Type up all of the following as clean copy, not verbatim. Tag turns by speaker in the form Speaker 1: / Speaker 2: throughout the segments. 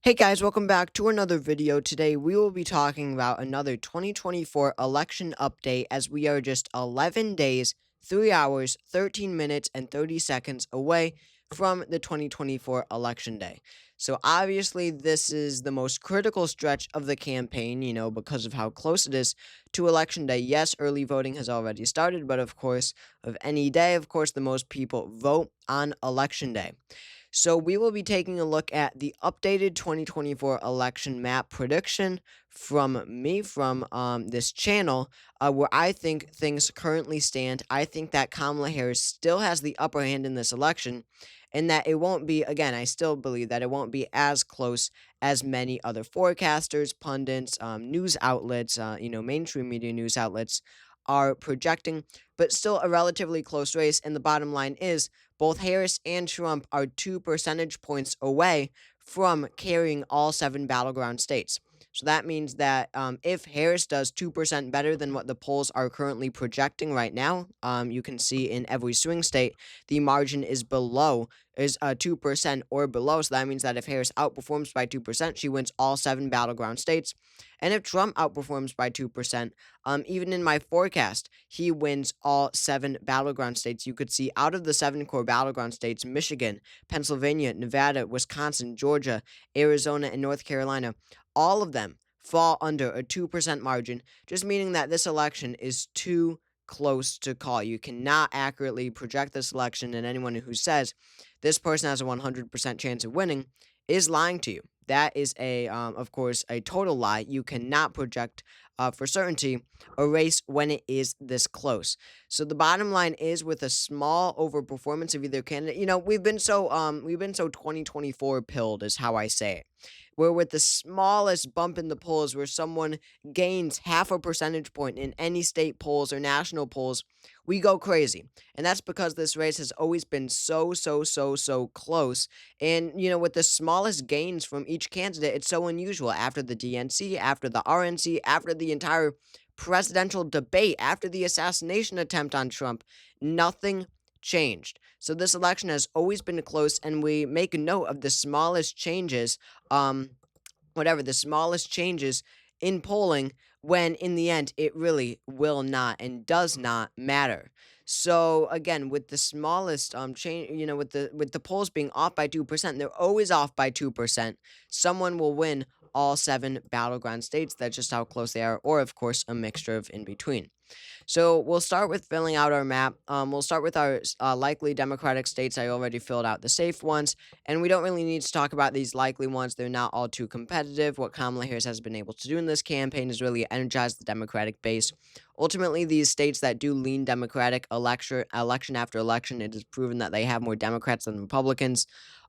Speaker 1: Hey guys, welcome back to another video. Today we will be talking about another 2024 election update as we are just 11 days, 3 hours, 13 minutes, and 30 seconds away from the 2024 election day. So obviously this is the most critical stretch of the campaign, because of how close it is to election day. Yes, early voting has already started, but of course, of any day, of course, the most people vote on election day. So we will be taking a look at the updated 2024 election map prediction from me from this channel, where I think things currently stand. I think that Kamala Harris still has the upper hand in this election, and that it won't be, again, I still believe that it won't be as close as many other forecasters, pundits, news outlets, mainstream media news outlets are projecting, but still a relatively close race. And the bottom line is both Harris and Trump are 2 percentage points away from carrying all 7 battleground states. So that means that if Harris does 2% better than what the polls are currently projecting right now, you can see in every swing state, the margin is 2% or below. So that means that if Harris outperforms by 2%, she wins all 7 battleground states. And if Trump outperforms by 2%, even in my forecast, he wins all 7 battleground states. You could see out of the 7 core battleground states, Michigan, Pennsylvania, Nevada, Wisconsin, Georgia, Arizona, and North Carolina, all of them fall under a 2% margin, just meaning that this election is too close to call. You cannot accurately project this election, and anyone who says this person has a 100% chance of winning is lying to you. That is of course, a total lie. You cannot project for certainty a race when it is this close. So the bottom line is, with a small overperformance of either candidate, we've been so 2024 pilled, is how I say it. Where with the smallest bump in the polls, where someone gains half a percentage point in any state polls or national polls, we go crazy. And that's because this race has always been so close. And, with the smallest gains from each candidate, it's so unusual. After the DNC, after the RNC, after the entire presidential debate, after the assassination attempt on Trump, nothing changed. So this election has always been close, and we make a note of the smallest changes, the smallest changes in polling, when in the end it really will not and does not matter. So again, with the smallest change, with the polls being off by 2%, they're always off by 2%. Someone will win all 7 battleground states. That's just how close they are, or of course a mixture of in between. So we'll start with filling out our map. We'll start with our likely Democratic states. I already filled out the safe ones, and we don't really need to talk about these likely ones. They're not all too competitive. What Kamala Harris has been able to do in this campaign is really energize the Democratic base. Ultimately, these states that do lean Democratic election after election, it is proven that they have more Democrats than Republicans.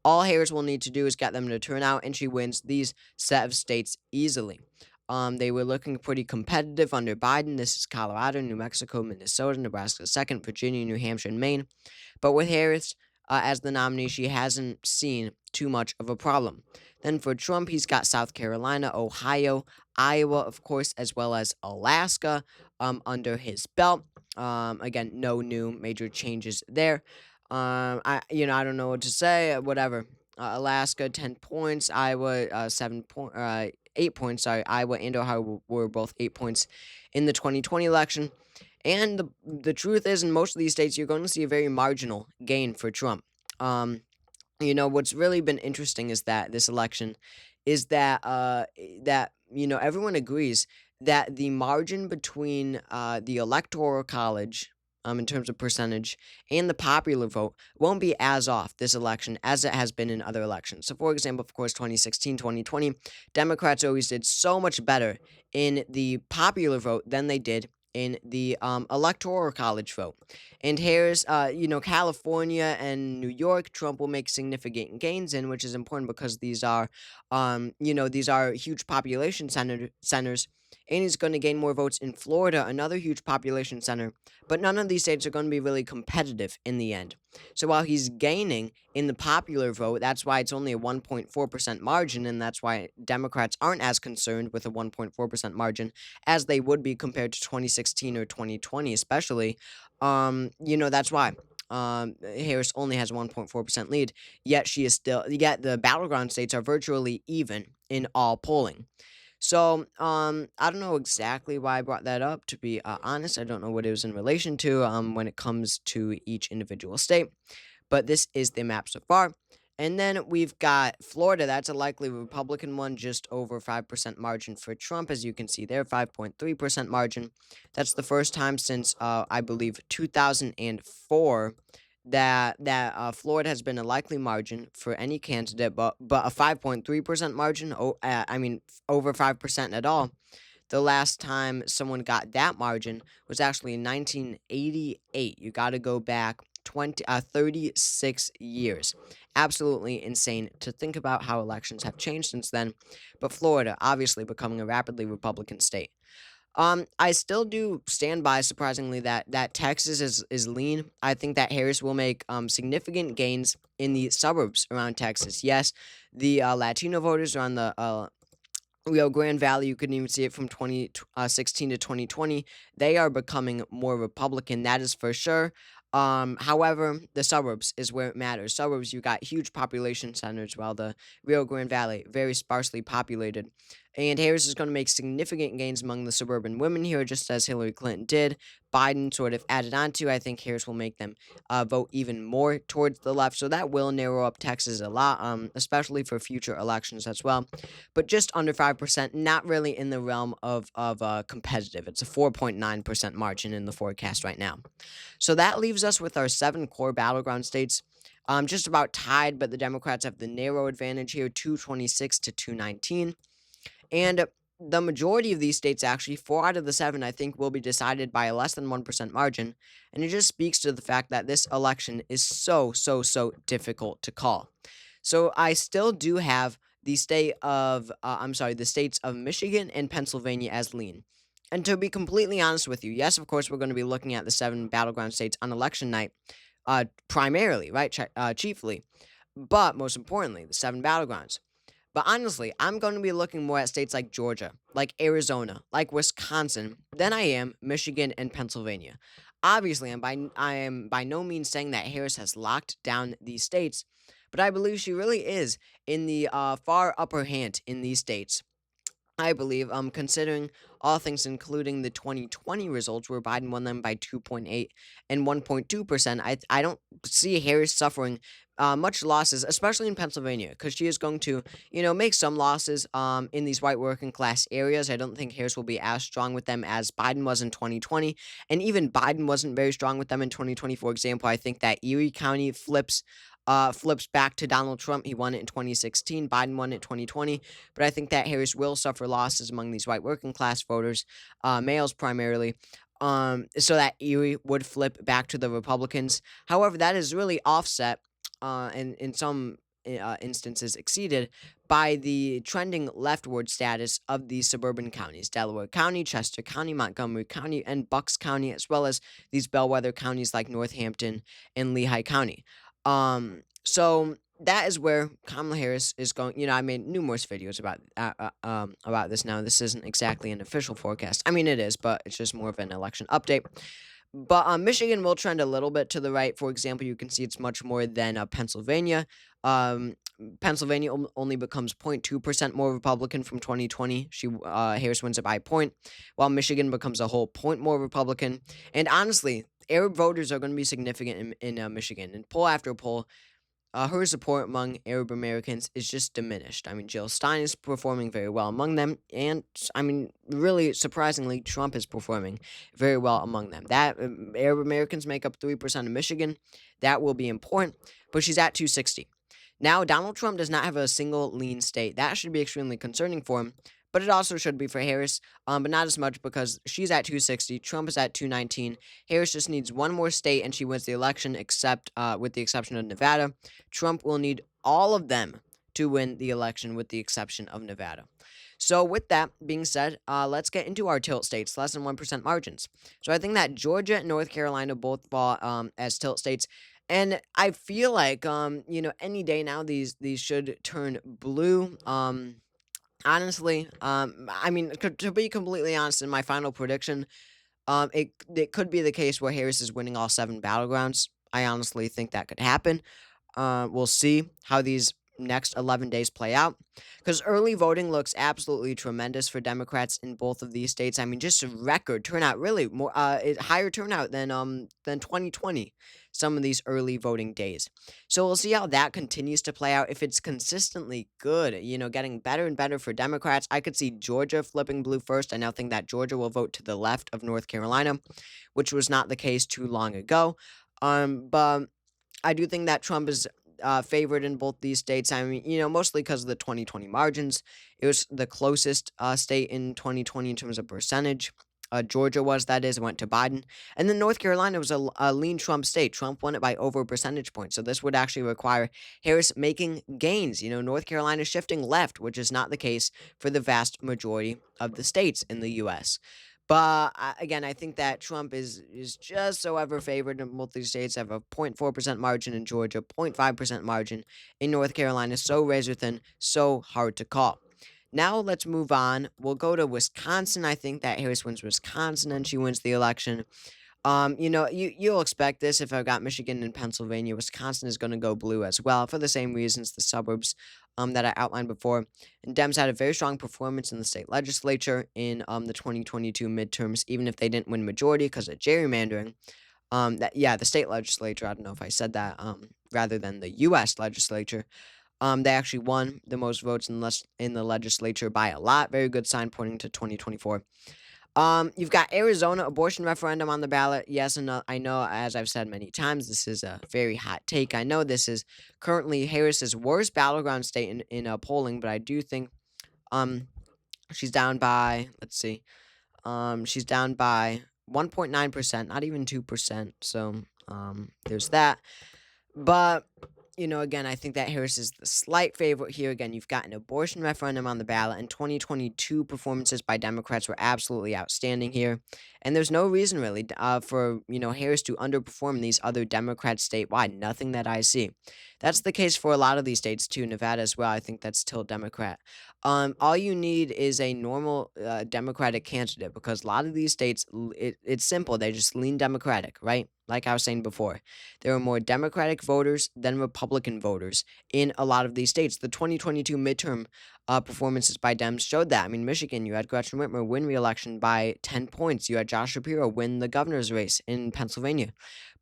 Speaker 1: All Harris will need to do is get them to turn out, and she wins these set of states easily. They were looking pretty competitive under Biden. This is Colorado, New Mexico, Minnesota, Nebraska second, Virginia, New Hampshire, and Maine. But with Harris as the nominee, she hasn't seen too much of a problem. Then for Trump, he's got South Carolina, Ohio, Iowa, of course, as well as Alaska under his belt. Again, no new major changes there. I don't know what to say. Whatever. Alaska 10 points, Iowa 8 points. Sorry, Iowa and Ohio were both 8 points in the 2020 election. And the truth is, in most of these states, you're going to see a very marginal gain for Trump. What's really been interesting is that this election is that everyone agrees that the margin between the electoral college, in terms of percentage, and the popular vote won't be as off this election as it has been in other elections. So, for example, of course, 2016, 2020, Democrats always did so much better in the popular vote than they did in the electoral college vote. And Harris, California and New York, Trump will make significant gains in, which is important because these are huge population centers. And he's going to gain more votes in Florida, another huge population center. But none of these states are going to be really competitive in the end. So while he's gaining in the popular vote, that's why it's only a 1.4% margin, and that's why Democrats aren't as concerned with a 1.4% margin as they would be compared to 2016 or 2020, especially. That's why. Harris only has 1.4% lead, yet the battleground states are virtually even in all polling. So, I don't know exactly why I brought that up, to be honest. I don't know what it was in relation to when it comes to each individual state, but this is the map so far. And then we've got Florida. That's a likely Republican one, just over 5% margin for Trump, as you can see there, 5.3% margin. That's the first time since, I believe, 2004 that Florida has been a likely margin for any candidate, but a 5.3% margin. Over 5% at all. The last time someone got that margin was actually in 1988. You got to go back 36 years. Absolutely insane to think about how elections have changed since then. But Florida, obviously becoming a rapidly Republican state. I still do stand by, surprisingly, that Texas is lean. I think that Harris will make significant gains in the suburbs around Texas. Yes, the Latino voters are on the Rio Grande Valley. You couldn't even see it from 2016 to 2020. They are becoming more Republican, that is for sure. However, the suburbs is where it matters. Suburbs, you got huge population centers, while the Rio Grande Valley, very sparsely populated. And Harris is going to make significant gains among the suburban women here, just as Hillary Clinton did. Biden sort of added on to. I think Harris will make them vote even more towards the left. So that will narrow up Texas a lot, especially for future elections as well, but just under 5%, not really in the realm of competitive. It's a 4.9% margin in the forecast right now. So that leaves us with our 7 core battleground states. Just about tied, but the Democrats have the narrow advantage here, 226 to 219. And the majority of these states, actually, 4 out of the 7, I think, will be decided by a less than 1% margin. And it just speaks to the fact that this election is so difficult to call. So I still do have the states of Michigan and Pennsylvania as lean. And to be completely honest with you, yes, of course, we're going to be looking at the 7 battleground states on election night, primarily, right, chiefly, but most importantly, the 7 battlegrounds. But honestly, I'm going to be looking more at states like Georgia, like Arizona, like Wisconsin, than I am Michigan and Pennsylvania. Obviously, I am by no means saying that Harris has locked down these states, but I believe she really is in the far upper hand in these states. I believe, considering all things, including the 2020 results, where Biden won them by 2.8 and 1.2%, I don't see Harris suffering much losses, especially in Pennsylvania, because she is going to, make some losses in these white working class areas. I don't think Harris will be as strong with them as Biden was in 2020, and even Biden wasn't very strong with them in 2020. For example, I think that Erie County flips back to Donald Trump. He won it in 2016. Biden won it in 2020. But I think that Harris will suffer losses among these white working class voters, males primarily. So that Erie would flip back to the Republicans. However, that is really offset, and in some instances exceeded by the trending leftward status of these suburban counties: Delaware County, Chester County, Montgomery County, and Bucks County, as well as these bellwether counties like Northampton and Lehigh County. So that is where Kamala Harris is going. I made numerous videos about this now. This isn't exactly an official forecast. I mean, it is, but it's just more of an election update. But Michigan will trend a little bit to the right. For example, you can see it's much more than Pennsylvania. Um, Pennsylvania only becomes 0.2% more Republican from 2020. Harris wins it by a point, while Michigan becomes a whole point more Republican. And honestly, Arab voters are going to be significant in Michigan. And poll after poll, her support among Arab Americans is just diminished. I mean, Jill Stein is performing very well among them, and I mean, really surprisingly, Trump is performing very well among them. That Arab Americans make up 3% of Michigan. That will be important, but she's at 260. Now, Donald Trump does not have a single lean state. That should be extremely concerning for him, but it also should be for Harris, but not as much because she's at 260, Trump is at 219. Harris just needs one more state and she wins the election, except with the exception of Nevada. Trump will need all of them to win the election, with the exception of Nevada. So, with that being said, let's get into our tilt states, less than 1% margins. So, I think that Georgia and North Carolina both fall as tilt states. And I feel like, any day now, these should turn blue. Honestly, I mean, to be completely honest, in my final prediction, it could be the case where Harris is winning all 7 battlegrounds. I honestly think that could happen. We'll see how these next 11 days play out because early voting looks absolutely tremendous for Democrats in both of these states. I mean, just a record turnout, really more higher turnout than 2020. Some of these early voting days. So we'll see how that continues to play out. If it's consistently good, getting better and better for Democrats, I could see Georgia flipping blue first. I now think that Georgia will vote to the left of North Carolina, which was not the case too long ago. But I do think that Trump is favored in both these states. I mean, mostly because of the 2020 margins. It was the closest state in 2020 in terms of percentage. Georgia was, that is, went to Biden. And then North Carolina was a lean Trump state. Trump won it by over a percentage point. So this would actually require Harris making gains. North Carolina shifting left, which is not the case for the vast majority of the states in the U.S. But again, I think that Trump is just so ever favored in both these states. Have a 0.4% margin in Georgia, 0.5% margin in North Carolina. So razor thin, so hard to call. Now let's move on. We'll go to Wisconsin. I think that Harris wins Wisconsin and she wins the election. You'll expect this if I've got Michigan and Pennsylvania. Wisconsin is going to go blue as well for the same reasons, the suburbs that I outlined before. And Dems had a very strong performance in the state legislature in the 2022 midterms, even if they didn't win majority because of gerrymandering. The state legislature. I don't know if I said that. Rather than the U.S. legislature. They actually won the most votes in the legislature by a lot. Very good sign pointing to 2024. You've got Arizona abortion referendum on the ballot. Yes, and no, I know, as I've said many times, this is a very hot take. I know this is currently Harris's worst battleground state in polling, but I do think um she's down by, let's see, she's down by 1.9%, not even 2%. So there's that. But, again, I think that Harris is the slight favorite here. Again, you've got an abortion referendum on the ballot, and 2022 performances by Democrats were absolutely outstanding here. And there's no reason, really, for, Harris to underperform these other Democrats statewide. Nothing that I see. That's the case for a lot of these states, too. Nevada as well, I think that's still Democrat. All you need is a normal Democratic candidate because a lot of these states, it's simple. They just lean Democratic, right? Like I was saying before. There are more Democratic voters than Republican voters in a lot of these states. The 2022 midterm performances by Dems showed that. I mean, Michigan, you had Gretchen Whitmer win re-election by 10 points. You had Josh Shapiro win the governor's race in Pennsylvania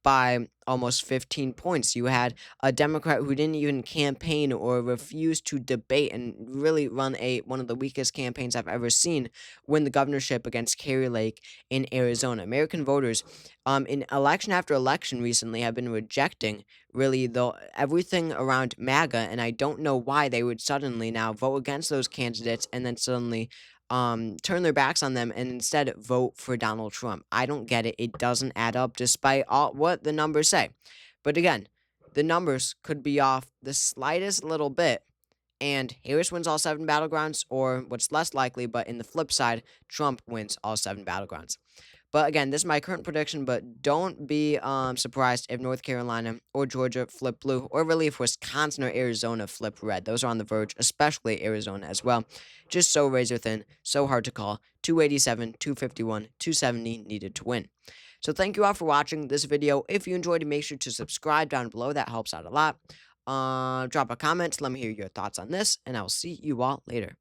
Speaker 1: by almost 15 points. You had a Democrat who didn't even campaign or refused to debate and really run one of the weakest campaigns I've ever seen win the governorship against Kari Lake in Arizona. American voters in election after election recently have been rejecting really everything around MAGA, and I don't know why they would suddenly now vote against those candidates and then suddenly turn their backs on them and instead vote for Donald Trump. I don't get it. It doesn't add up despite all what the numbers say. But again, the numbers could be off the slightest little bit, and Harris wins all 7 battlegrounds, or what's less likely, but in the flip side, Trump wins all 7 battlegrounds. But again, this is my current prediction, but don't be surprised if North Carolina or Georgia flip blue, or really if Wisconsin or Arizona flip red. Those are on the verge, especially Arizona as well. Just so razor thin, so hard to call. 287, 251, 270 needed to win. So thank you all for watching this video. If you enjoyed it, make sure to subscribe down below. That helps out a lot. Drop a comment. Let me hear your thoughts on this, and I'll see you all later.